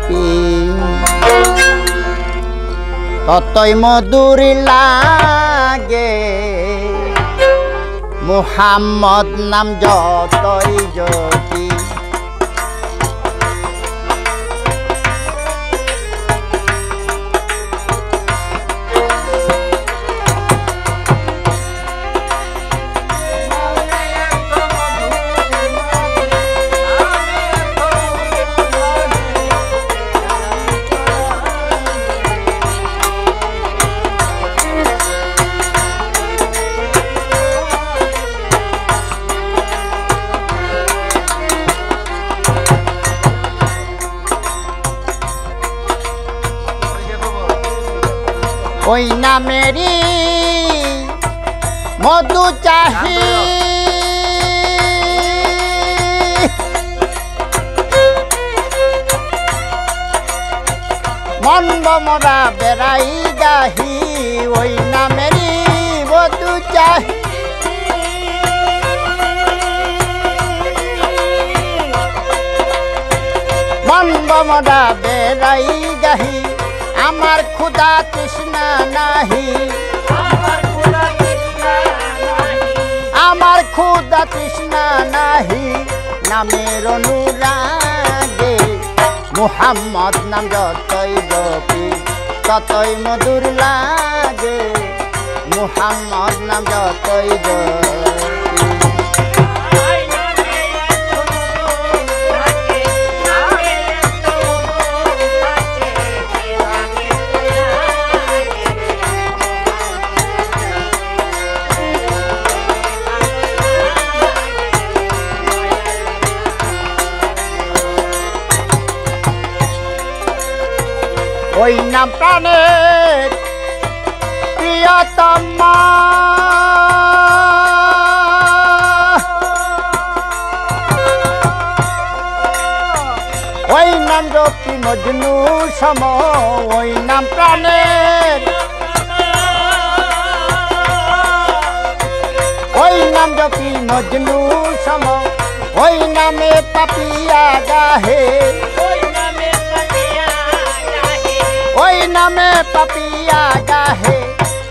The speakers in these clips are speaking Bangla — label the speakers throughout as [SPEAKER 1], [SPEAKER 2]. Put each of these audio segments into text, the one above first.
[SPEAKER 1] জপি ততই মধুর লাগে মুহাম্মদ নাম যতই জপি ওই নামেরই মধু চাহি মন্দ মরা বেড়াই গাহি ওই নামেরই মধু চাহি মন্দ মরা বেড়াই গাহি আমার খুদা তৃষ্ণা নাহি আমার খুদা তৃষ্ণা নাহি নামের অনুরাগে মুহাম্মদ নাম যতই জপি ততই মধুর লাগে মুহাম্মদ নাম যতই জপি ওই নাম প্রাণের প্রিয়তমা ওই নাম জপি মজনু সম ওই নাম প্রাণের ওই নাম জপি মজনু সম ওই নামে পাপিয়া গাহে ওই নামে পাপিয়া গাহে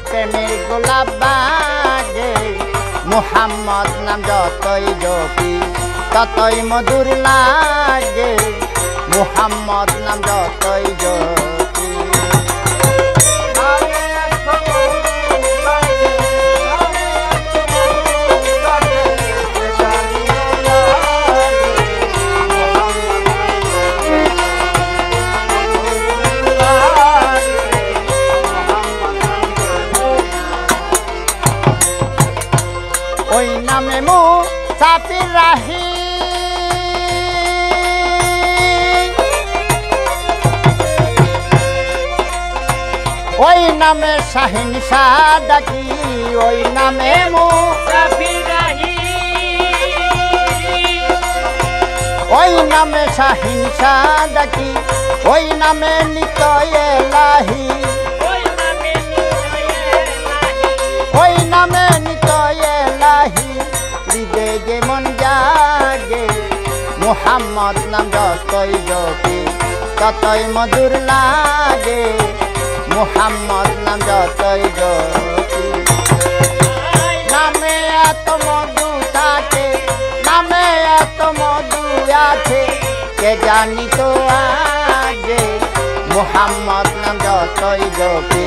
[SPEAKER 1] প্রেমের গোলাপ বাগে মুহাম্মদ নাম যতই জপি ততই মধুর লাগে মুহাম্মদ নাম যতই জপি ওই নামে মুসাফির রাহি ওই নামে শাহিন শাহ ডাকি ওই নামে মুসাফির রাহি ওই নামে শাহিন শাহ ডাকি ওই নামে নিতয় এলাহি ওই নামে নিতয় এলাহি হৃদয়ে যে মন জাগে মুহাম্মদ নাম যতই জপি ততই মধুর লাগে মুহাম্মদ নাম যতই জপি নামে এত মধু থাকে নামে এত মধু আছে কে জানি তো আগে মুহাম্মদ নাম যতই জপি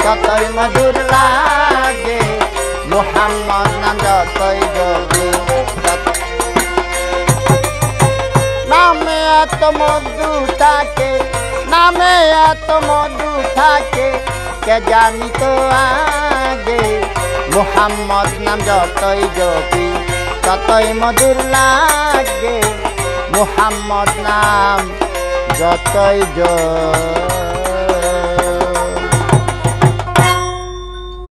[SPEAKER 1] ততই মধুর লাগে মুহাম্মদ নাম যতই জপি নামে এত মধু থাকে নামে এত মধু থাকে কে জানি তো আগে মুহাম্মদ নাম যতই জপি ততই মধুর লাগে মুহাম্মদ নাম যতই জপি